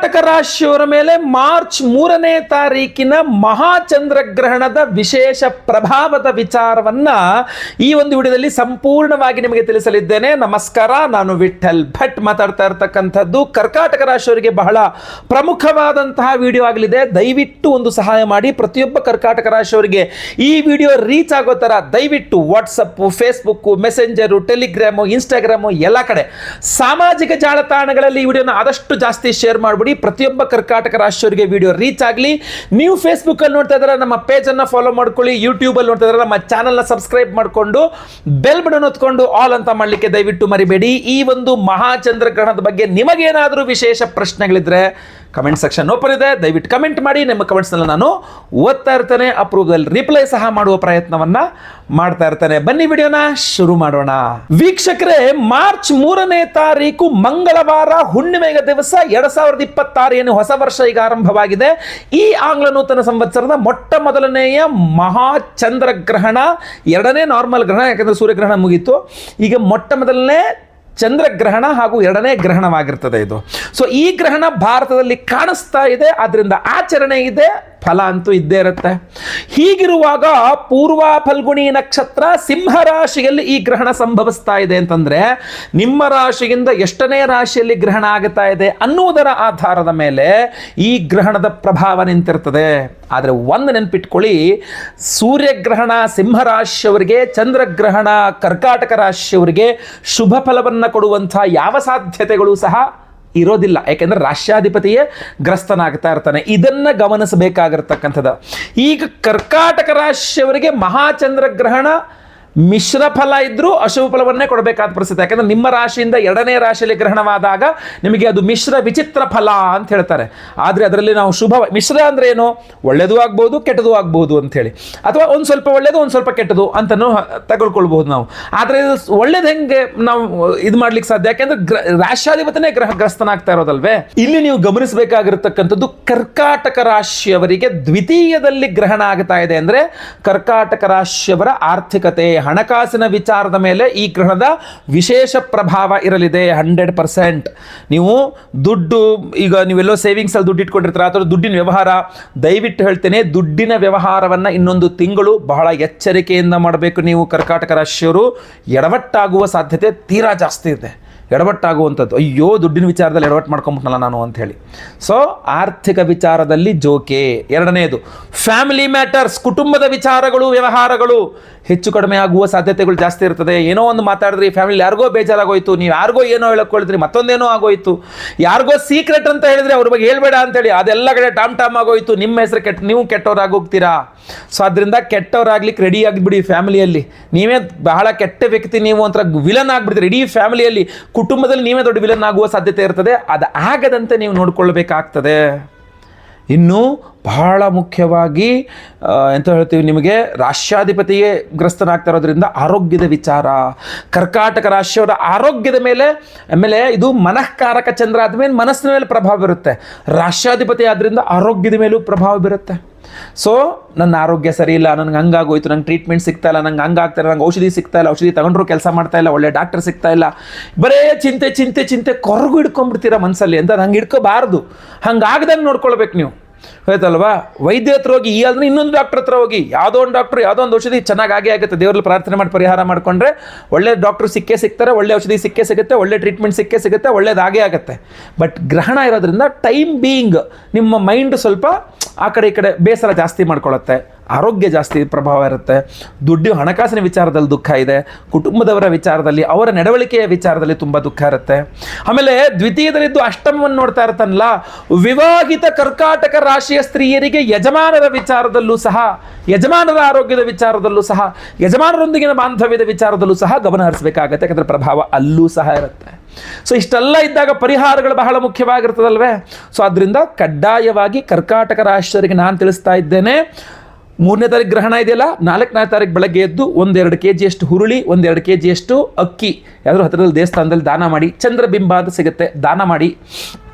ಕರ್ಕಾಟಕ ರಾಶಿಯವರ ಮೇಲೆ ಮಾರ್ಚ್ 3ನೇ ತಾರೀಕಿನ ಮಹಾಚಂದ್ರಗ್ರಹಣದ ವಿಶೇಷ ಪ್ರಭಾವದ ವಿಚಾರವನ್ನ ಈ ಒಂದು ವಿಡಿಯೋದಲ್ಲಿ ಸಂಪೂರ್ಣವಾಗಿ ನಿಮಗೆ ತಿಳಿಸಲಿದ್ದೇನೆ. ನಮಸ್ಕಾರ, ನಾನು ವಿಠಲ್ ಭಟ್ ಮಾತಾಡ್ತಾ ಇರತಕ್ಕಂಥದ್ದು. ಕರ್ಕಾಟಕ ರಾಶಿಯವರಿಗೆ ಬಹಳ ಪ್ರಮುಖವಾದಂತಹ ವಿಡಿಯೋ ಆಗಲಿದೆ. ದಯವಿಟ್ಟು ಒಂದು ಸಹಾಯ ಮಾಡಿ, ಪ್ರತಿಯೊಬ್ಬ ಕರ್ಕಾಟಕ ರಾಶಿಯವರಿಗೆ ಈ ವಿಡಿಯೋ ರೀಚ್ ಆಗೋ ತರ ದಯವಿಟ್ಟು WhatsApp, Facebook, messenger, Telegram, Instagram ಎಲ್ಲ ಕಡೆ ಸಾಮಾಜಿಕ ಜಾಲತಾಣಗಳಲ್ಲಿ ಈ ವಿಡಿಯೋನ ಆದಷ್ಟು ಜಾಸ್ತಿ ಶೇರ್ ಮಾಡಿಬಿಡಿ. ಪ್ರತಿಯೊಬ್ಬ ಕರ್ಕಾಟಕ ರಾಶಿಯವರಿಗೆ ವಿಡಿಯೋ ರೀಚ್ ಆಗಲಿ. ನೀವು ಫೇಸ್ಬುಕ್ ಅಲ್ಲಿ ನೋಡ್ತಾ ಇದ್ರೆ ನಮ್ಮ ಪೇಜ್ ಅನ್ನು ಫಾಲೋ ಮಾಡ್ಕೊಳ್ಳಿ. ಯೂಟ್ಯೂಬ್ ಅಲ್ಲಿ ನೋಡ್ತಾ ಇದ್ರೆ ನಮ್ಮ ಚಾನಲ್ ನ ಸಬ್ಸ್ಕ್ರೈಬ್ ಮಾಡಿಕೊಂಡು ಬೆಲ್ ಬಟನ್ ಒತ್ಕೊಂಡು ಆಲ್ ಅಂತ ಮಾಡಲಿಕ್ಕೆ ದಯವಿಟ್ಟು ಮರಿಬೇಡಿ. ಈ ಒಂದು ಮಹಾಚಂದ್ರಗ್ರಹಣದ ಬಗ್ಗೆ ನಿಮಗೇನಾದರೂ ವಿಶೇಷ ಪ್ರಶ್ನೆಗಳಿದ್ರೆ ಕಮೆಂಟ್ ಸೆಕ್ಷನ್ ಓಪನ್ ಇದೆ, ದಯವಿಟ್ಟು ಕಮೆಂಟ್ ಮಾಡಿ. ನಿಮ್ಮ ಕಮೆಂಟ್ಸ್ನೆಲ್ಲ ನಾನು ಓದ್ತಾ ಇರ್ತೇನೆ, ಅಪ್ರೂವ್ದಲ್ಲಿ ರಿಪ್ಲೈ ಸಹ ಮಾಡುವ ಪ್ರಯತ್ನವನ್ನ ಮಾಡ್ತಾ ಇರ್ತೇನೆ. ಬನ್ನಿ ವಿಡಿಯೋನ ಶುರು ಮಾಡೋಣ. ವೀಕ್ಷಕರೇ, ಮಾರ್ಚ್ 3ನೇ ತಾರೀಕು ಮಂಗಳವಾರ, ಹುಣ್ಣಿಮೆಯ ದಿವಸ, 2026 ಏನು ಹೊಸ ವರ್ಷ ಈಗ ಆರಂಭವಾಗಿದೆ. ಈ ಆಂಗ್ಲ ನೂತನ ಸಂವತ್ಸರದ ಮೊಟ್ಟ ಮೊದಲನೆಯ ಮಹಾಚಂದ್ರಗ್ರಹಣ, ಎರಡನೇ ನಾರ್ಮಲ್ ಗ್ರಹಣ, ಯಾಕಂದ್ರೆ ಸೂರ್ಯಗ್ರಹಣ ಮುಗೀತು. ಈಗ ಮೊಟ್ಟ ಮೊದಲನೇ ಚಂದ್ರಗ್ರಹಣ ಹಾಗೂ ಎರಡನೇ ಗ್ರಹಣವಾಗಿರ್ತದೆ ಇದು. ಸೊ ಈ ಗ್ರಹಣ ಭಾರತದಲ್ಲಿ ಕಾಣಿಸ್ತಾ ಇದೆ, ಆದ್ರಿಂದ ಆಚರಣೆ ಇದೆ, ಫಲ ಅಂತೂ ಇದ್ದೇ ಇರುತ್ತೆ. ಹೀಗಿರುವಾಗ ಪೂರ್ವ ಫಲ್ಗುಣಿ ನಕ್ಷತ್ರ ಸಿಂಹ ರಾಶಿಯಲ್ಲಿ ಈ ಗ್ರಹಣ ಸಂಭವಿಸ್ತಾ ಇದೆ ಅಂತಂದ್ರೆ ನಿಮ್ಮ ರಾಶಿಯಿಂದ ಎಷ್ಟನೇ ರಾಶಿಯಲ್ಲಿ ಗ್ರಹಣ ಆಗುತ್ತಾ ಇದೆ ಅನ್ನುವುದರ ಆಧಾರದ ಮೇಲೆ ಈ ಗ್ರಹಣದ ಪ್ರಭಾವ ನಿಂತಿರ್ತದೆ. ಆದರೆ ಒಂದು ನೆನಪಿಟ್ಕೊಳ್ಳಿ, ಸೂರ್ಯಗ್ರಹಣ ಸಿಂಹ ರಾಶಿಯವರಿಗೆ, ಚಂದ್ರಗ್ರಹಣ ಕರ್ಕಾಟಕ ರಾಶಿಯವರಿಗೆ ಶುಭ ಫಲವನ್ನು ಕೊಡುವಂತಹ ಯಾವ ಸಾಧ್ಯತೆಗಳು ಸಹ ಇರೋದಿಲ್ಲ. ಯಾಕೆಂದ್ರೆ ರಾಷ್ಟ್ರಾಧಿಪತಿಯೇ ಗ್ರಸ್ತನಾಗ್ತಾ ಇರ್ತಾನೆ. ಇದನ್ನ ಗಮನಿಸಬೇಕಾಗಿರ್ತಕ್ಕಂಥದ್ದು. ಈಗ ಕರ್ಕಾಟಕ ರಾಶಿಯವರಿಗೆ ಮಹಾಚಂದ್ರಗ್ರಹಣ ಮಿಶ್ರ ಫಲ ಇದ್ರೂ ಅಶುಭ ಫಲವನ್ನೇ ಕೊಡಬೇಕಾದ ಪರಿಸ್ಥಿತಿ. ಯಾಕಂದ್ರೆ ನಿಮ್ಮ ರಾಶಿಯಿಂದ ಎರಡನೇ ರಾಶಿಯಲ್ಲಿ ಗ್ರಹಣವಾದಾಗ ನಿಮಗೆ ಅದು ಮಿಶ್ರ ವಿಚಿತ್ರ ಫಲ ಅಂತ ಹೇಳ್ತಾರೆ. ಆದರೆ ಅದರಲ್ಲಿ ನಾವು ಮಿಶ್ರ ಅಂದ್ರೆ ಏನು, ಒಳ್ಳೆಯದು ಆಗ್ಬೋದು, ಕೆಟ್ಟದು ಆಗ್ಬೋದು ಅಂತ ಹೇಳಿ, ಅಥವಾ ಒಂದು ಸ್ವಲ್ಪ ಒಳ್ಳೆಯದು ಒಂದು ಸ್ವಲ್ಪ ಕೆಟ್ಟದು ಅಂತನೂ ತಗೊಳ್ಕೊಳ್ಬಹುದು ನಾವು. ಆದರೆ ಒಳ್ಳೇದು ಹೆಂಗೆ ನಾವು ಇದು ಮಾಡ್ಲಿಕ್ಕೆ ಸಾಧ್ಯ? ಯಾಕೆಂದ್ರೆ ರಾಷ್ಟ್ರಾಧಿಪತಿನೇ ಗ್ರಸ್ತನಾಗ್ತಾ ಇರೋದಲ್ವೇ. ಇಲ್ಲಿ ನೀವು ಗಮನಿಸಬೇಕಾಗಿರ್ತಕ್ಕಂಥದ್ದು, ಕರ್ಕಾಟಕ ರಾಶಿಯವರಿಗೆ ದ್ವಿತೀಯದಲ್ಲಿ ಗ್ರಹಣ ಆಗ್ತಾ ಇದೆ ಅಂದ್ರೆ ಕರ್ಕಾಟಕ ರಾಶಿಯವರ ಆರ್ಥಿಕತೆ, ಹಣಕಾಸಿನ ವಿಚಾರದ ಮೇಲೆ ಈ ಗ್ರಹಣದ ವಿಶೇಷ ಪ್ರಭಾವ ಇರಲಿದೆ. 100%. ನೀವು ದುಡ್ಡು, ಈಗ ನೀವೆಲ್ಲೋ ಸೇವಿಂಗ್ಸ್ ಅಲ್ಲಿ ದುಡ್ಡು ಇಟ್ಕೊಂಡಿರ್ತೀರ, ಅಥವಾ ದುಡ್ಡಿನ ವ್ಯವಹಾರ, ದಯವಿಟ್ಟು ಹೇಳ್ತೇನೆ, ದುಡ್ಡಿನ ವ್ಯವಹಾರವನ್ನು ಇನ್ನೊಂದು ತಿಂಗಳು ಬಹಳ ಎಚ್ಚರಿಕೆಯಿಂದ ಮಾಡಬೇಕು. ನೀವು ಕರ್ಕಾಟಕ ರಾಶಿಯವರು ಎಡವಟ್ಟಾಗುವ ಸಾಧ್ಯತೆ ತೀರಾ ಜಾಸ್ತಿ ಇದೆ. ಎಡವಟ್ಟಾಗುವಂಥದ್ದು, ಅಯ್ಯೋ ದುಡ್ಡಿನ ವಿಚಾರದಲ್ಲಿ ಎಡವಟ್ಟು ಮಾಡ್ಕೊಂಬಿಟ್ನಲ್ಲ ನಾನು ಅಂತ ಹೇಳಿ. ಸೊ ಆರ್ಥಿಕ ವಿಚಾರದಲ್ಲಿ ಜೋಕೆ. ಎರಡನೆಯದು ಫ್ಯಾಮಿಲಿ ಮ್ಯಾಟರ್ಸ್, ಕುಟುಂಬದ ವಿಚಾರಗಳು, ವ್ಯವಹಾರಗಳು ಹೆಚ್ಚು ಕಡಿಮೆ ಆಗುವ ಸಾಧ್ಯತೆಗಳು ಜಾಸ್ತಿ ಇರ್ತದೆ. ಏನೋ ಒಂದು ಮಾತಾಡಿದ್ರಿ, ಫ್ಯಾಮಿಲಿ ಯಾರಿಗೋ ಬೇಜಾರಾಗೋಯ್ತು, ನೀವು ಯಾರಿಗೋ ಏನೋ ಹೇಳಕ್ಕೊಳಿದ್ರಿ, ಮತ್ತೊಂದೇನೋ ಆಗೋಯ್ತು, ಯಾರಿಗೋ ಸೀಕ್ರೆಟ್ ಅಂತ ಹೇಳಿದ್ರೆ ಅವ್ರ ಬಗ್ಗೆ ಹೇಳ್ಬೇಡ ಅಂತೇಳಿ ಅದೆಲ್ಲ ಕಡೆ ಟಾಮ್ ಆಗೋಯ್ತು, ನಿಮ್ಮ ಹೆಸರು ನೀವು ಕೆಟ್ಟವರಾಗೋಗ್ತೀರಾ. ಸೊ ಅದರಿಂದ ಕೆಟ್ಟವರಾಗ್ಲಿಕ್ಕೆ ರೆಡಿ ಆಗಿಬಿಡಿ. ಫ್ಯಾಮಿಲಿಯಲ್ಲಿ ನೀವೇ ಬಹಳ ಕೆಟ್ಟ ವ್ಯಕ್ತಿ, ನೀವು ಒಂಥರ ವಿಲನ್ ಆಗ್ಬಿಡ್ತೀರಿ ಇಡೀ ಫ್ಯಾಮಿಲಿಯಲ್ಲಿ. ಕುಟುಂಬದಲ್ಲಿ ನೀವೇ ದೊಡ್ಡ ವಿಲನ್ ಆಗುವ ಸಾಧ್ಯತೆ ಇರ್ತದೆ. ಅದು ಆಗದಂತೆ ನೀವು ನೋಡ್ಕೊಳ್ಬೇಕಾಗ್ತದೆ. ಇನ್ನು ಬಹಳ ಮುಖ್ಯವಾಗಿ ಎಂತ ಹೇಳ್ತೀವಿ, ನಿಮಗೆ ರಾಷ್ಟ್ರಾಧಿಪತಿಯೇ ಗ್ರಸ್ತನಾಗ್ತಾ ಇರೋದ್ರಿಂದ ಆರೋಗ್ಯದ ವಿಚಾರ, ಕರ್ಕಾಟಕ ರಾಶಿಯವರ ಆರೋಗ್ಯದ ಮೇಲೆ, ಆಮೇಲೆ ಇದು ಮನಃಕಾರಕ ಚಂದ್ರ ಆದ್ಮೇಲೆ ಮನಸ್ಸಿನ ಮೇಲೆ ಪ್ರಭಾವ ಬೀರುತ್ತೆ. ರಾಷ್ಟ್ರಾಧಿಪತಿ ಆದ್ರಿಂದ ಆರೋಗ್ಯದ ಮೇಲೂ ಪ್ರಭಾವ ಬೀರುತ್ತೆ. ಸೊ ನನ್ನ ಆರೋಗ್ಯ ಸರಿ ಇಲ್ಲ, ನನಗೆ ಹಂಗಾಗೋಯ್ತು, ನಂಗೆ ಟ್ರೀಟ್ಮೆಂಟ್ ಸಿಗ್ತಾ ಇಲ್ಲ, ನಂಗೆ ಹಂಗಾಗ್ತಾ ಇಲ್ಲ, ನಂಗೆ ಔಷಧಿ ಸಿಗ್ತಾ ಇಲ್ಲ, ಔಷಧಿ ತಗೊಂಡ್ರೂ ಕೆಲಸ ಮಾಡ್ತಾ ಇಲ್ಲ, ಒಳ್ಳೆ ಡಾಕ್ಟರ್ ಸಿಗ್ತಾ ಇಲ್ಲ, ಬರೇ ಚಿಂತೆ ಚಿಂತೆ ಚಿಂತೆ ಕೊರಗು ಹಿಡ್ಕೊಂಡ್ಬಿಡ್ತೀರಾ ಮನಸ್ಸಲ್ಲಿ. ಅಂತ ಹಂಗೆ ಹಿಡ್ಕೋಬಾರ್ದು. ಹಂಗಾಗ್ದಂಗೆ ನೋಡ್ಕೊಳ್ಬೇಕು ನೀವು, ಆಯ್ತಲ್ವಾ? ವೈದ್ಯ ಹತ್ರ ಹೋಗಿ, ಈ ಆದ್ರೆ ಇನ್ನೊಂದು ಡಾಕ್ಟರ್ ಹತ್ರ ಹೋಗಿ, ಯಾವುದೋ ಒಂದು ಡಾಕ್ಟರ್ ಯಾವುದೋ ಒಂದು ಔಷಧಿ ಚೆನ್ನಾಗಿ ಆಗುತ್ತೆ. ದೇವರಲ್ಲಿ ಪ್ರಾರ್ಥನೆ ಮಾಡಿ ಪರಿಹಾರ ಮಾಡಿಕೊಂಡ್ರೆ ಒಳ್ಳೆ ಡಾಕ್ಟರ್ ಸಿಗ್ತಾರೆ, ಒಳ್ಳೆ ಔಷಧಿ ಸಿಗುತ್ತೆ, ಒಳ್ಳೆ ಟ್ರೀಟ್ಮೆಂಟ್ ಸಿಗುತ್ತೆ, ಒಳ್ಳೇದಾಗೇ ಆಗುತ್ತೆ. ಬಟ್ ಗ್ರಹಣ ಇರೋದ್ರಿಂದ ಟೈಮ್ ಬೀಯಿಂಗ್ ನಿಮ್ಮ ಮೈಂಡ್ ಸ್ವಲ್ಪ ಆ ಕಡೆ ಈ ಕಡೆ ಬೇಸರ ಜಾಸ್ತಿ ಮಾಡ್ಕೊಳ್ಳುತ್ತೆ, ಆರೋಗ್ಯ ಜಾಸ್ತಿ ಪ್ರಭಾವ ಇರುತ್ತೆ. ದುಡ್ಡು, ಹಣಕಾಸಿನ ವಿಚಾರದಲ್ಲಿ ದುಃಖ ಇದೆ, ಕುಟುಂಬದವರ ವಿಚಾರದಲ್ಲಿ, ಅವರ ನಡವಳಿಕೆಯ ವಿಚಾರದಲ್ಲಿ ತುಂಬ ದುಃಖ ಇರುತ್ತೆ. ಆಮೇಲೆ ದ್ವಿತೀಯದಲ್ಲಿದ್ದು ಅಷ್ಟಮವನ್ನು ನೋಡ್ತಾ ಇರ್ತಾನಲ್ಲ, ವಿವಾಹಿತ ಕರ್ಕಾಟಕ ರಾಶಿಯ ಸ್ತ್ರೀಯರಿಗೆ ಯಜಮಾನರ ವಿಚಾರದಲ್ಲೂ ಸಹ, ಯಜಮಾನರ ಆರೋಗ್ಯದ ವಿಚಾರದಲ್ಲೂ ಸಹ, ಯಜಮಾನರೊಂದಿಗಿನ ಬಾಂಧವ್ಯದ ವಿಚಾರದಲ್ಲೂ ಸಹ ಗಮನ ಹರಿಸಬೇಕಾಗತ್ತೆ. ಯಾಕಂದರೆ ಪ್ರಭಾವ ಅಲ್ಲೂ ಸಹ ಇರುತ್ತೆ. ಸೊ ಇಷ್ಟೆಲ್ಲ ಇದ್ದಾಗ ಪರಿಹಾರಗಳು ಬಹಳ ಮುಖ್ಯವಾಗಿರ್ತದಲ್ವೇ. ಸೊ ಅದರಿಂದ ಕಡ್ಡಾಯವಾಗಿ ಕರ್ಕಾಟಕ ರಾಶಿಯವರಿಗೆ ನಾನು ತಿಳಿಸ್ತಾ ಇದ್ದೇನೆ, 3ನೇ ತಾರೀಕು ಗ್ರಹಣ ಇದೆಯಲ್ಲ, 4ನೇ ತಾರೀಕು ಬೆಳಗ್ಗೆ ಎದ್ದು 1-2 kg ಹುರುಳಿ, 1-2 kg ಅಕ್ಕಿ ಯಾವ್ದಾದ್ರು ಹತ್ತಿರದಲ್ಲಿ ದೇವಸ್ಥಾನದಲ್ಲಿ ದಾನ ಮಾಡಿ. ಚಂದ್ರಬಿಂಬ ಅಂತ ಸಿಗುತ್ತೆ, ದಾನ ಮಾಡಿ.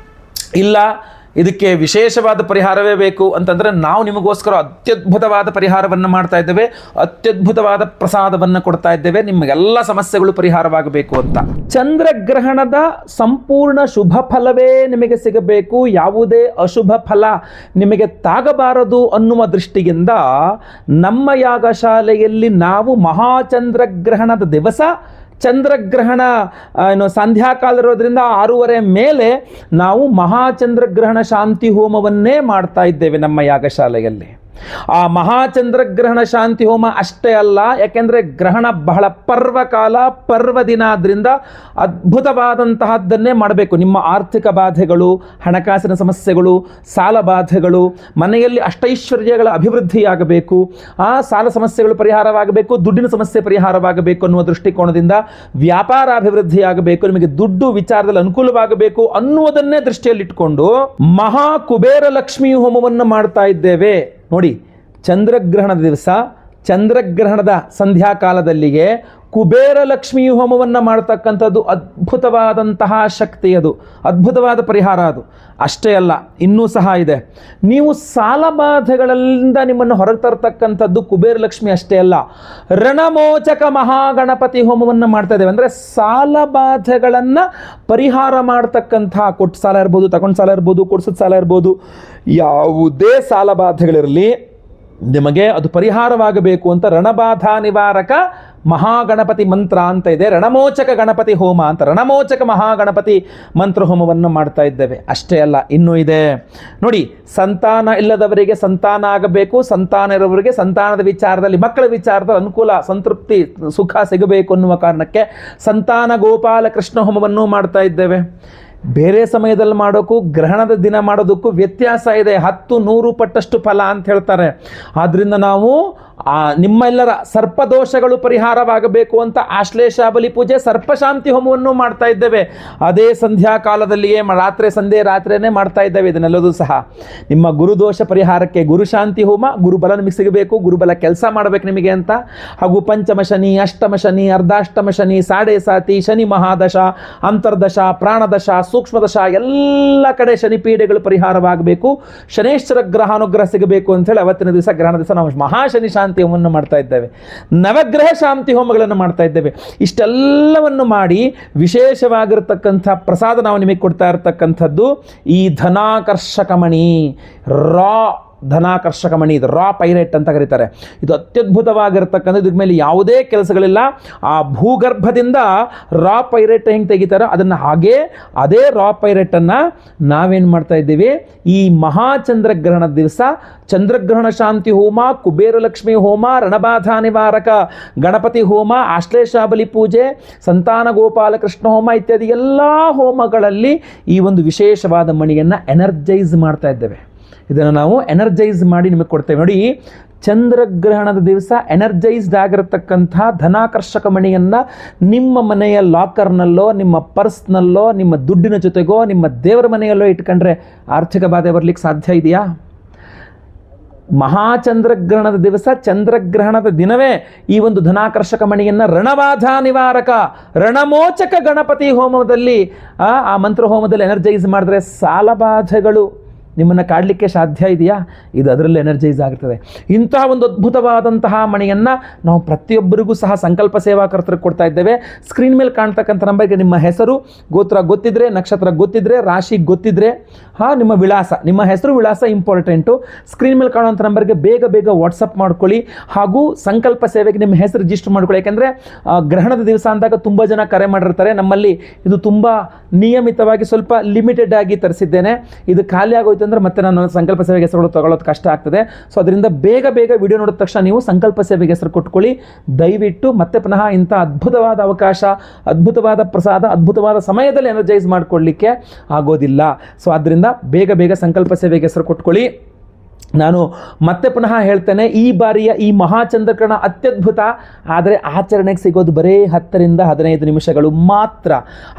ಇಲ್ಲ ಇದಕ್ಕೆ ವಿಶೇಷವಾದ ಪರಿಹಾರವೇ ಬೇಕು ಅಂತಂದರೆ ನಾವು ನಿಮಗೋಸ್ಕರ ಅತ್ಯದ್ಭುತವಾದ ಪರಿಹಾರವನ್ನು ಮಾಡ್ತಾ ಇದ್ದೇವೆ, ಅತ್ಯದ್ಭುತವಾದ ಪ್ರಸಾದವನ್ನು ಕೊಡ್ತಾ ಇದ್ದೇವೆ, ನಿಮಗೆಲ್ಲ ಸಮಸ್ಯೆಗಳು ಪರಿಹಾರವಾಗಬೇಕು ಅಂತ. ಚಂದ್ರಗ್ರಹಣದ ಸಂಪೂರ್ಣ ಶುಭ ಫಲವೇ ನಿಮಗೆ ಸಿಗಬೇಕು, ಯಾವುದೇ ಅಶುಭ ಫಲ ನಿಮಗೆ ತಾಗಬಾರದು ಅನ್ನುವ ದೃಷ್ಟಿಯಿಂದ ನಮ್ಮ ಯಾಗಶಾಲೆಯಲ್ಲಿ ನಾವು ಮಹಾಚಂದ್ರಗ್ರಹಣದ ದಿವಸ ಚಂದ್ರಗ್ರಹಣ ಸಂಧ್ಯಾಕಾಲ ಇರೋದ್ರಿಂದ 6:30 ಮೇಲೆ ನಾವು ಮಹಾಚಂದ್ರಗ್ರಹಣ ಶಾಂತಿ ಹೋಮವನ್ನೇ ಮಾಡ್ತಾ ಇದ್ದೇವೆ ನಮ್ಮ ಯಾಗಶಾಲೆಯಲ್ಲಿ. ಆ ಮಹಾಚಂದ್ರಗ್ರಹಣ ಶಾಂತಿ ಹೋಮ ಅಷ್ಟೇ ಅಲ್ಲ, ಯಾಕೆಂದರೆ ಗ್ರಹಣ ಬಹಳ ಪರ್ವಕಾಲ, ಪರ್ವದಿನ ಆದ್ದರಿಂದ ಅದ್ಭುತವಾದಂತಹದ್ದನ್ನೇ ಮಾಡಬೇಕು. ನಿಮ್ಮ ಆರ್ಥಿಕ ಬಾಧೆಗಳು, ಹಣಕಾಸಿನ ಸಮಸ್ಯೆಗಳು, ಸಾಲ ಬಾಧೆಗಳು, ಮನೆಯಲ್ಲಿ ಅಷ್ಟೈಶ್ವರ್ಯಗಳ ಅಭಿವೃದ್ಧಿಯಾಗಬೇಕು, ಆ ಸಾಲ ಸಮಸ್ಯೆಗಳು ಪರಿಹಾರವಾಗಬೇಕು, ದುಡ್ಡಿನ ಸಮಸ್ಯೆ ಪರಿಹಾರವಾಗಬೇಕು ಅನ್ನುವ ದೃಷ್ಟಿಕೋನದಿಂದ ವ್ಯಾಪಾರ ಅಭಿವೃದ್ಧಿಯಾಗಬೇಕು, ನಿಮಗೆ ದುಡ್ಡು ವಿಚಾರದಲ್ಲಿ ಅನುಕೂಲವಾಗಬೇಕು ಅನ್ನುವುದನ್ನೇ ದೃಷ್ಟಿಯಲ್ಲಿಟ್ಕೊಂಡು ಮಹಾ ಕುಬೇರ ಲಕ್ಷ್ಮೀ ಹೋಮವನ್ನು ಮಾಡ್ತಾ ಇದ್ದೇವೆ. ನೋಡಿ, ಚಂದ್ರಗ್ರಹಣದ ದಿವಸ, ಚಂದ್ರಗ್ರಹಣದ ಸಂಧ್ಯಾಕಾಲದಲ್ಲಿಗೆ ಕುಬೇರ ಲಕ್ಷ್ಮೀ ಹೋಮವನ್ನು ಮಾಡ್ತಕ್ಕಂಥದ್ದು ಅದ್ಭುತವಾದಂತಹ ಶಕ್ತಿ, ಅದು ಅದ್ಭುತವಾದ ಪರಿಹಾರ. ಅದು ಅಷ್ಟೇ ಅಲ್ಲ, ಇನ್ನೂ ಸಹ ಇದೆ. ನೀವು ಸಾಲಬಾಧೆಗಳಿಂದ ನಿಮ್ಮನ್ನು ಹೊರಗೆ ತರ್ತಕ್ಕಂಥದ್ದು ಕುಬೇರ ಲಕ್ಷ್ಮಿ ಅಷ್ಟೇ ಅಲ್ಲ, ರಣಮೋಚಕ ಮಹಾಗಣಪತಿ ಹೋಮವನ್ನು ಮಾಡ್ತಾ ಇದ್ದೇವೆ. ಅಂದರೆ ಸಾಲಬಾಧೆಗಳನ್ನು ಪರಿಹಾರ ಮಾಡ್ತಕ್ಕಂಥ, ಕೊಟ್ಟು ಸಾಲ ಇರ್ಬೋದು, ತಗೊಂಡು ಸಾಲ ಇರ್ಬೋದು, ಕೊಡ್ಸಿದ ಸಾಲ ಇರ್ಬೋದು, ಯಾವುದೇ ಸಾಲಬಾಧೆಗಳಿರಲಿ ನಿಮಗೆ ಅದು ಪರಿಹಾರವಾಗಬೇಕು ಅಂತ ರಣಬಾಧಾ ನಿವಾರಕ ಮಹಾಗಣಪತಿ ಮಂತ್ರ ಅಂತ ಇದೆ, ರಣಮೋಚಕ ಗಣಪತಿ ಹೋಮ ಅಂತ, ರಣಮೋಚಕ ಮಹಾಗಣಪತಿ ಮಂತ್ರ ಹೋಮವನ್ನು ಮಾಡ್ತಾ ಇದ್ದೇವೆ. ಅಷ್ಟೇ ಅಲ್ಲ, ಇನ್ನೂ ಇದೆ ನೋಡಿ. ಸಂತಾನ ಇಲ್ಲದವರಿಗೆ ಸಂತಾನ ಆಗಬೇಕು, ಸಂತಾನ ಇರೋವರಿಗೆ ಸಂತಾನದ ವಿಚಾರದಲ್ಲಿ, ಮಕ್ಕಳ ವಿಚಾರದಲ್ಲಿ ಅನುಕೂಲ, ಸಂತೃಪ್ತಿ, ಸುಖ ಸಿಗಬೇಕು ಅನ್ನುವ ಕಾರಣಕ್ಕೆ ಸಂತಾನ ಗೋಪಾಲ ಕೃಷ್ಣ ಹೋಮವನ್ನು ಮಾಡ್ತಾ ಇದ್ದೇವೆ. ಬೇರೆ ಸಮಯದಲ್ಲಿ ಮಾಡೋಕ್ಕೂ ಗ್ರಹಣದ ದಿನ ಮಾಡೋದಕ್ಕೂ ವ್ಯತ್ಯಾಸ ಇದೆ, 10-100 ಪಟ್ಟಷ್ಟು ಫಲ ಅಂತ ಹೇಳ್ತಾರೆ. ಆದ್ದರಿಂದ ನಾವು ನಿಮ್ಮೆಲ್ಲರ ಸರ್ಪದೋಷಗಳು ಪರಿಹಾರವಾಗಬೇಕು ಅಂತ ಆಶ್ಲೇಷ ಬಲಿ ಪೂಜೆ, ಸರ್ಪಶಾಂತಿ ಹೋಮವನ್ನು ಮಾಡ್ತಾ ಇದ್ದೇವೆ. ಅದೇ ಸಂಧ್ಯಾ ಕಾಲದಲ್ಲಿಯೇ ರಾತ್ರಿಯೇ ಮಾಡ್ತಾ ಇದ್ದೇವೆ. ಇದನ್ನೆಲ್ಲದೂ ಸಹ ನಿಮ್ಮ ಗುರುದೋಷ ಪರಿಹಾರಕ್ಕೆ ಗುರುಶಾಂತಿ ಹೋಮ, ಗುರುಬಲ ನಿಮಗೆ ಸಿಗಬೇಕು, ಗುರುಬಲ ಕೆಲಸ ಮಾಡಬೇಕು ನಿಮಗೆ ಅಂತ, ಹಾಗೂ ಪಂಚಮ ಶನಿ, ಅಷ್ಟಮ ಶನಿ, ಅರ್ಧಾಷ್ಟಮ ಶನಿ, ಸಾಡೆ ಸಾತಿ, ಶನಿ ಮಹಾದಶ, ಅಂತರ್ದಶ, ಪ್ರಾಣದಶ, ಸೂಕ್ಷ್ಮದಶ, ಎಲ್ಲ ಕಡೆ ಶನಿ ಪೀಡೆಗಳು ಪರಿಹಾರವಾಗಬೇಕು, ಶನೇಶ್ವರ ಗ್ರಹಾನುಗ್ರಹ ಸಿಗಬೇಕು ಅಂತೇಳಿ ಅವತ್ತಿನ ದಿವಸ, ಗ್ರಹಣ ದಿವಸ ನಾವು ಮಹಾಶನಿ ಶಾಂತಿ ಹೋಮವನ್ನು ಮಾಡ್ತಾ ಇದ್ದೇವೆ, ನವಗ್ರಹ ಶಾಂತಿ ಹೋಮಗಳನ್ನು ಮಾಡ್ತಾ ಇದ್ದೇವೆ. ಇಷ್ಟೆಲ್ಲವನ್ನು ಮಾಡಿ ವಿಶೇಷವಾಗಿರತಕ್ಕಂಥ ಪ್ರಸಾದ ನಾವು ನಿಮಗೆ ಕೊಡ್ತಾ ಇರತಕ್ಕಂಥದ್ದು ಈ ಧನಾಕರ್ಷಕ ಮಣಿ, ಧನಾಕರ್ಷಕ ಮಣಿ, ಇದು ರಾ ಪೈರೇಟ್ ಅಂತ ಕರೀತಾರೆ. ಇದು ಅತ್ಯದ್ಭುತವಾಗಿರ್ತಕ್ಕಂಥದ್ದು, ಇದ್ರ ಮೇಲೆ ಯಾವುದೇ ಕೆಲಸಗಳಿಲ್ಲ. ಆ ಭೂಗರ್ಭದಿಂದ ರಾ ಪೈರೇಟ್ ಹೆಂಗೆ ತೆಗಿತಾರೋ ಅದನ್ನು ಹಾಗೇ, ಅದೇ ರಾ ಪೈರೇಟನ್ನು ನಾವೇನು ಮಾಡ್ತಾ ಇದ್ದೀವಿ, ಈ ಮಹಾಚಂದ್ರಗ್ರಹಣದ ದಿವಸ ಚಂದ್ರಗ್ರಹಣ ಶಾಂತಿ ಹೋಮ, ಕುಬೇರ ಲಕ್ಷ್ಮಿ ಹೋಮ, ರಣಬಾಧಾ ನಿವಾರಕ ಗಣಪತಿ ಹೋಮ, ಆಶ್ಲೇಷಾಬಲಿ ಪೂಜೆ, ಸಂತಾನ ಗೋಪಾಲ ಕೃಷ್ಣ ಹೋಮ ಇತ್ಯಾದಿ ಎಲ್ಲ ಹೋಮಗಳಲ್ಲಿ ಈ ಒಂದು ವಿಶೇಷವಾದ ಮಣಿಯನ್ನು ಎನರ್ಜೈಸ್ ಮಾಡ್ತಾ ಇದ್ದೇವೆ. ಇದನ್ನು ನಾವು ಎನರ್ಜೈಸ್ ಮಾಡಿ ನಿಮಗೆ ಕೊಡ್ತೇವೆ. ನೋಡಿ, ಚಂದ್ರಗ್ರಹಣದ ದಿವಸ ಎನರ್ಜೈಸ್ಡ್ ಆಗಿರತಕ್ಕಂಥ ಧನಾಕರ್ಷಕ ಮಣಿಯನ್ನು ನಿಮ್ಮ ಮನೆಯ ಲಾಕರ್ನಲ್ಲೋ, ನಿಮ್ಮ ಪರ್ಸ್ನಲ್ಲೋ, ನಿಮ್ಮ ದುಡ್ಡಿನ ಜೊತೆಗೋ, ನಿಮ್ಮ ದೇವರ ಮನೆಯಲ್ಲೋ ಇಟ್ಕೊಂಡ್ರೆ ಆರ್ಥಿಕ ಬಾಧೆ ಬರಲಿಕ್ಕೆ ಸಾಧ್ಯ ಇದೆಯಾ? ಮಹಾಚಂದ್ರಗ್ರಹಣದ ದಿವಸ, ಚಂದ್ರಗ್ರಹಣದ ದಿನವೇ ಈ ಒಂದು ಧನಾಕರ್ಷಕ ಮಣಿಯನ್ನು ರಣಬಾಧಾ ನಿವಾರಕ ರಣಮೋಚಕ ಗಣಪತಿ ಹೋಮದಲ್ಲಿ, ಆ ಮಂತ್ರ ಹೋಮದಲ್ಲಿ ಎನರ್ಜೈಸ್ ಮಾಡಿದ್ರೆ ಸಾಲಬಾಧೆಗಳು ನಿಮ್ಮನ್ನು ಕಾಡಲಿಕ್ಕೆ ಸಾಧ್ಯ ಇದೆಯಾ? ಇದು ಅದರಲ್ಲಿ ಎನರ್ಜೈಸ್ ಆಗ್ತದೆ. ಇಂತಹ ಒಂದು ಅದ್ಭುತವಾದಂತಹ ಮಣಿಯನ್ನು ನಾವು ಪ್ರತಿಯೊಬ್ಬರಿಗೂ ಸಹ ಸಂಕಲ್ಪ ಸೇವಾಕರ್ತರಿಗೆ ಕೊಡ್ತಾ ಇದ್ದೇವೆ. ಸ್ಕ್ರೀನ್ ಮೇಲೆ ಕಾಣ್ತಕ್ಕಂಥ ನಂಬರ್ಗೆ ನಿಮ್ಮ ಹೆಸರು, ಗೋತ್ರ ಗೊತ್ತಿದ್ರೆ, ನಕ್ಷತ್ರ ಗೊತ್ತಿದ್ರೆ, ರಾಶಿ ಗೊತ್ತಿದ್ರೆ, ನಿಮ್ಮ ವಿಳಾಸ, ನಿಮ್ಮ ಹೆಸರು ವಿಳಾಸ ಇಂಪಾರ್ಟೆಂಟು. ಸ್ಕ್ರೀನ್ ಮೇಲೆ ಕಾಣುವಂಥ ನಂಬರ್ಗೆ ಬೇಗ ವಾಟ್ಸಪ್ ಮಾಡ್ಕೊಳ್ಳಿ. ಹಾಗೂ ಸಂಕಲ್ಪ ಸೇವೆಗೆ ನಿಮ್ಮ ಹೆಸರು ರಿಜಿಸ್ಟರ್ ಮಾಡ್ಕೊಳ್ಳಿ. ಯಾಕೆಂದರೆ ಗ್ರಹಣದ ದಿವಸ ಅಂದಾಗ ತುಂಬ ಜನ ಕರೆ ಮಾಡಿರ್ತಾರೆ. ನಮ್ಮಲ್ಲಿ ಇದು ತುಂಬ ನಿಯಮಿತವಾಗಿ, ಸ್ವಲ್ಪ ಲಿಮಿಟೆಡ್ ಆಗಿ ತರಿಸಿದ್ದೇನೆ. ಇದು ಖಾಲಿ ಆಗೋಯ್ತು ಅಂದರೆ ಮತ್ತೆ ನಾನು ಸಂಕಲ್ಪ ಸೇವೆಗೆ ಹೆಸರುಗಳು ತಗೊಳ್ಳೋದು ಕಷ್ಟ ಆಗ್ತದೆ. ಸೊ ಅದರಿಂದ ಬೇಗ ವಿಡಿಯೋ ನೋಡಿದ ತಕ್ಷಣ ನೀವು ಸಂಕಲ್ಪ ಸೇವೆಗೆ ಹೆಸರು ಕೊಟ್ಕೊಳ್ಳಿ. ದಯವಿಟ್ಟು ಮತ್ತೆ ಪುನಃ ಇಂಥ ಅದ್ಭುತವಾದ ಅವಕಾಶ, ಅದ್ಭುತವಾದ ಪ್ರಸಾದ, ಅದ್ಭುತವಾದ ಸಮಯದಲ್ಲಿ ಎನರ್ಜೈಸ್ ಮಾಡಿಕೊಳ್ಳಲಿಕ್ಕೆ ಆಗೋದಿಲ್ಲ. ಸೊ ಆದ್ದರಿಂದ ಬೇಗ ಸಂಕಲ್ಪ ಸೇವೆಗೆ ಹೆಸರು ಕೊಟ್ಕೊಳ್ಳಿ. ನಾನು ಮತ್ತೆ ಪುನಃ ಹೇಳ್ತೇನೆ, ಈ ಬಾರಿಯ ಈ ಮಹಾಚಂದ್ರಗ್ರಹಣ ಅತ್ಯದ್ಭುತ. ಆದರೆ ಆಚರಣೆಗೆ ಸಿಗೋದು ಬರೀ 10-15 ನಿಮಿಷಗಳು ಮಾತ್ರ.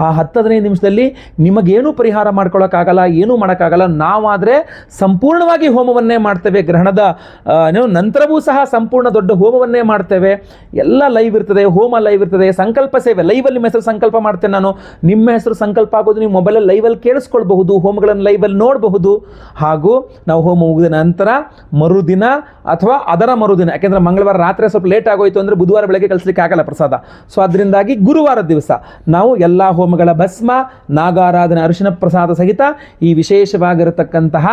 ಆ 10-15 ನಿಮಿಷದಲ್ಲಿ ನಿಮಗೇನೂ ಪರಿಹಾರ ಮಾಡ್ಕೊಳ್ಳೋಕ್ಕಾಗಲ್ಲ, ಏನೂ ಮಾಡೋಕ್ಕಾಗಲ್ಲ. ನಾವಾದರೆ ಸಂಪೂರ್ಣವಾಗಿ ಹೋಮವನ್ನೇ ಮಾಡ್ತೇವೆ. ಗ್ರಹಣದ ನಂತರವೂ ಸಹ ಸಂಪೂರ್ಣ ದೊಡ್ಡ ಹೋಮವನ್ನೇ ಮಾಡ್ತೇವೆ. ಎಲ್ಲ ಲೈವ್ ಇರ್ತದೆ, ಹೋಮ ಲೈವ್ ಇರ್ತದೆ, ಸಂಕಲ್ಪ ಸೇವೆ ಲೈವಲ್ಲಿ ನಿಮ್ಮ ಹೆಸರು ಸಂಕಲ್ಪ ಮಾಡ್ತೇನೆ ನಾನು. ನಿಮ್ಮ ಹೆಸರು ಸಂಕಲ್ಪ ಆಗೋದು ನೀವು ಮೊಬೈಲಲ್ಲಿ ಲೈವಲ್ಲಿ ಕೇಳಿಸ್ಕೊಳ್ಬಹುದು, ಹೋಮಗಳನ್ನು ಲೈವಲ್ಲಿ ನೋಡಬಹುದು. ಹಾಗೂ ನಾವು ಹೋಮ ಮುಗಿದ ನಂತರ ಮರುದಿನ ಅಥವಾ ಅದರ ಮರುದಿನ, ಯಾಕೆಂದ್ರೆ ಮಂಗಳವಾರ ರಾತ್ರಿ ಸ್ವಲ್ಪ ಲೇಟ್ ಆಗೋಯ್ತು ಅಂದರೆ ಬುಧವಾರ ಬೆಳಗ್ಗೆ ಕಳಿಸ್ಲಿಕ್ಕೆ ಆಗಲ್ಲ ಪ್ರಸಾದ. ಸೊ ಅದರಿಂದಾಗಿ ಗುರುವಾರ ದಿವಸ ನಾವು ಎಲ್ಲ ಹೋಮಗಳ ಭಸ್ಮ, ನಾಗಾರಾಧನೆ, ಅರಿಶಿನ ಪ್ರಸಾದ ಸಹಿತ ಈ ವಿಶೇಷವಾಗಿರತಕ್ಕಂತಹ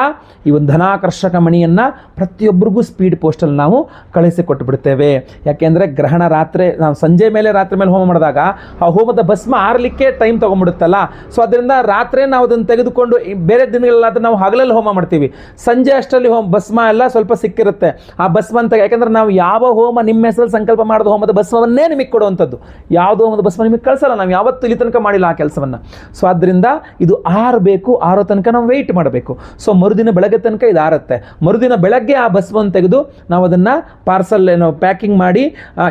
ಈ ಒಂದು ಧನಾಕರ್ಷಕ ಮಣಿಯನ್ನು ಪ್ರತಿಯೊಬ್ಬರಿಗೂ ಸ್ಪೀಡ್ ಪೋಸ್ಟಲ್ಲಿ ನಾವು ಕಳಿಸಿಕೊಟ್ಟು ಬಿಡ್ತೇವೆ. ಯಾಕೆಂದರೆ ಗ್ರಹಣ ರಾತ್ರಿ, ನಾವು ಸಂಜೆ ಮೇಲೆ ರಾತ್ರಿ ಮೇಲೆ ಹೋಮ ಮಾಡಿದಾಗ ಆ ಹೋಮದ ಭಸ್ಮ ಆರಲಿಕ್ಕೆ ಟೈಮ್ ತೊಗೊಂಡ್ಬಿಡುತ್ತಲ್ಲ. ಸೊ ಅದರಿಂದ ರಾತ್ರಿ ನಾವು ಅದನ್ನು ತೆಗೆದುಕೊಂಡು ಬೇರೆ ದಿನಗಳಲ್ಲಾದ್ರೆ ನಾವು ಹಗಲಲ್ಲಿ ಹೋಮ ಮಾಡ್ತೀವಿ, ಸಂಜೆ ಅಷ್ಟರಲ್ಲಿ ಭಸ್ಮ ಎಲ್ಲ ಸ್ವಲ್ಪ ಸಿಕ್ಕಿರುತ್ತೆ. ಆ ಭಸ್ಮ ಅಂತ, ಯಾಕೆಂದ್ರೆ ನಾವು ಯಾವ ಹೋಮ ನಿಮ್ಮ ಹೆಸರಲ್ಲಿ ಸಂಕಲ್ಪ ಮಾಡಿದ ಹೋಮದ ಭಸ್ಮವನ್ನೇ ನಿಮಗೆ ಕೊಡುವಂಥದ್ದು. ಯಾವುದೋ ಹೋಮದ ಭಸ್ಮ ನಿಮಗೆ ಕಳಿಸಲ್ಲ, ನಾವು ಯಾವತ್ತೂ ಇಲ್ಲಿ ತನಕ ಮಾಡಿಲ್ಲ ಆ ಕೆಲಸವನ್ನು. ಸೊ ಆದ್ದರಿಂದ ಇದು ಆರಬೇಕು, ಆರೋ ತನಕ ನಾವು ವೆಯ್ಟ್ ಮಾಡಬೇಕು. ಸೊ ಮರುದಿನ ಬೆಳಗ್ಗೆ ತನಕ ಇದು ಆರುತ್ತೆ. ಮರುದಿನ ಬೆಳಗ್ಗೆ ಆ ಭಸ್ಮವನ್ನು ತೆಗೆದು ನಾವು ಅದನ್ನು ಪಾರ್ಸಲ್ ಪ್ಯಾಕಿಂಗ್ ಮಾಡಿ,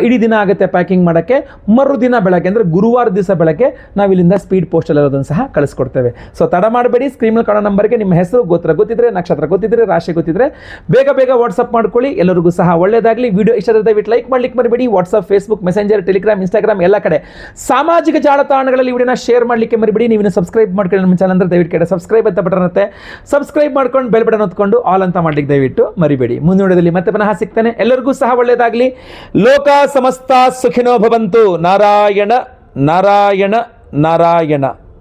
ಇಡೀ ದಿನ ಆಗುತ್ತೆ ಪ್ಯಾಕಿಂಗ್ ಮಾಡೋಕ್ಕೆ. ಮರುದಿನ ಬೆಳಗ್ಗೆ ಅಂದರೆ ಗುರುವಾರ ದಿವಸ ಬೆಳಗ್ಗೆ ನಾವು ಇಲ್ಲಿಂದ ಸ್ಪೀಡ್ ಪೋಸ್ಟಲ್ಲಿ ಇರೋದನ್ನು ಸಹ ಕಳಿಸ್ಕೊಡ್ತೇವೆ. ಸೊ ತಡ ಮಾಡಬೇಡಿ, ಸ್ಕ್ರೀನ್ ಮೇಲೆ ಕಾಣೋ ನಂಬರ್ಗೆ ನಿಮ್ಮ ಹೆಸರು ಗೋತ್ರ ಗೊತ್ತಿದ್ರೆ, ನಕ್ಷತ್ರ ಗೊತ್ತಿದ್ರೆ, ರಾಶಿ ಗೊತ್ತಿದ್ರೆ ಬೇಗ ವಾಟ್ಸಪ್ ಮಾಡ್ಕೊಳ್ಳಿ. ಎಲ್ಲರಿಗೂ ಸಹ ಒಳ್ಳೆಯದಾಗಲಿ. ವಿಡಿಯೋ ಇಷ್ಟ ಆದರೆ ದಯವಿಟ್ಟು ಲೈಕ್ ಮಾಡ್ಲಿಕ್ಕೆ ಮರಿಬೇಡಿ. WhatsApp, Facebook, messenger, Telegram, Instagram ಎಲ್ಲ ಕಡೆ ಸಾಮಾಜಿಕ ಜಾಲತಾಣಗಳಲ್ಲಿ ವಿಡಿಯೋನ ಶೇರ್ ಮಾಡಲಿಕ್ಕೆ ಮರಿಬೇಡಿ. ನೀವು ಸಬ್ಸ್ಕ್ರೈಬ್ ಮಾಡ್ಕೊಳ್ಳಿ ನಮ್ಮ ಚಾನಲ್ ಅಂದ್ರೆ ದಯವಿಟ್ಟು ಕಡೆ ಸಬ್ಸ್ಕ್ರೈಬ್ ಅಂತ ಬಟನ್ ಇರುತ್ತೆ, ಸಬ್ಸ್ಕ್ರೈಬ್ ಮಾಡ್ಕೊಂಡು ಬೆಲ್ ಬಟನ್ ಹೊತ್ಕೊಂಡು ಆಲ್ ಅಂತ ಮಾಡ್ಲಿಕ್ಕೆ ದಯವಿಟ್ಟು ಮರಿಬೇಡಿ. ಮುಂದಿನ ವಿಡಿಯೋದಲ್ಲಿ ಮತ್ತೆ ಪುನಃ ಸಿಗ್ತೇನೆ. ಎಲ್ಲರಿಗೂ ಸಹ ಒಳ್ಳೆಯದಾಗಲಿ. ಲೋಕ ಸಮಸ್ತ ಸುಖಿನೋ ಭವಂತು. ನಾರಾಯಣ ನಾರಾಯಣ ನಾರಾಯಣ.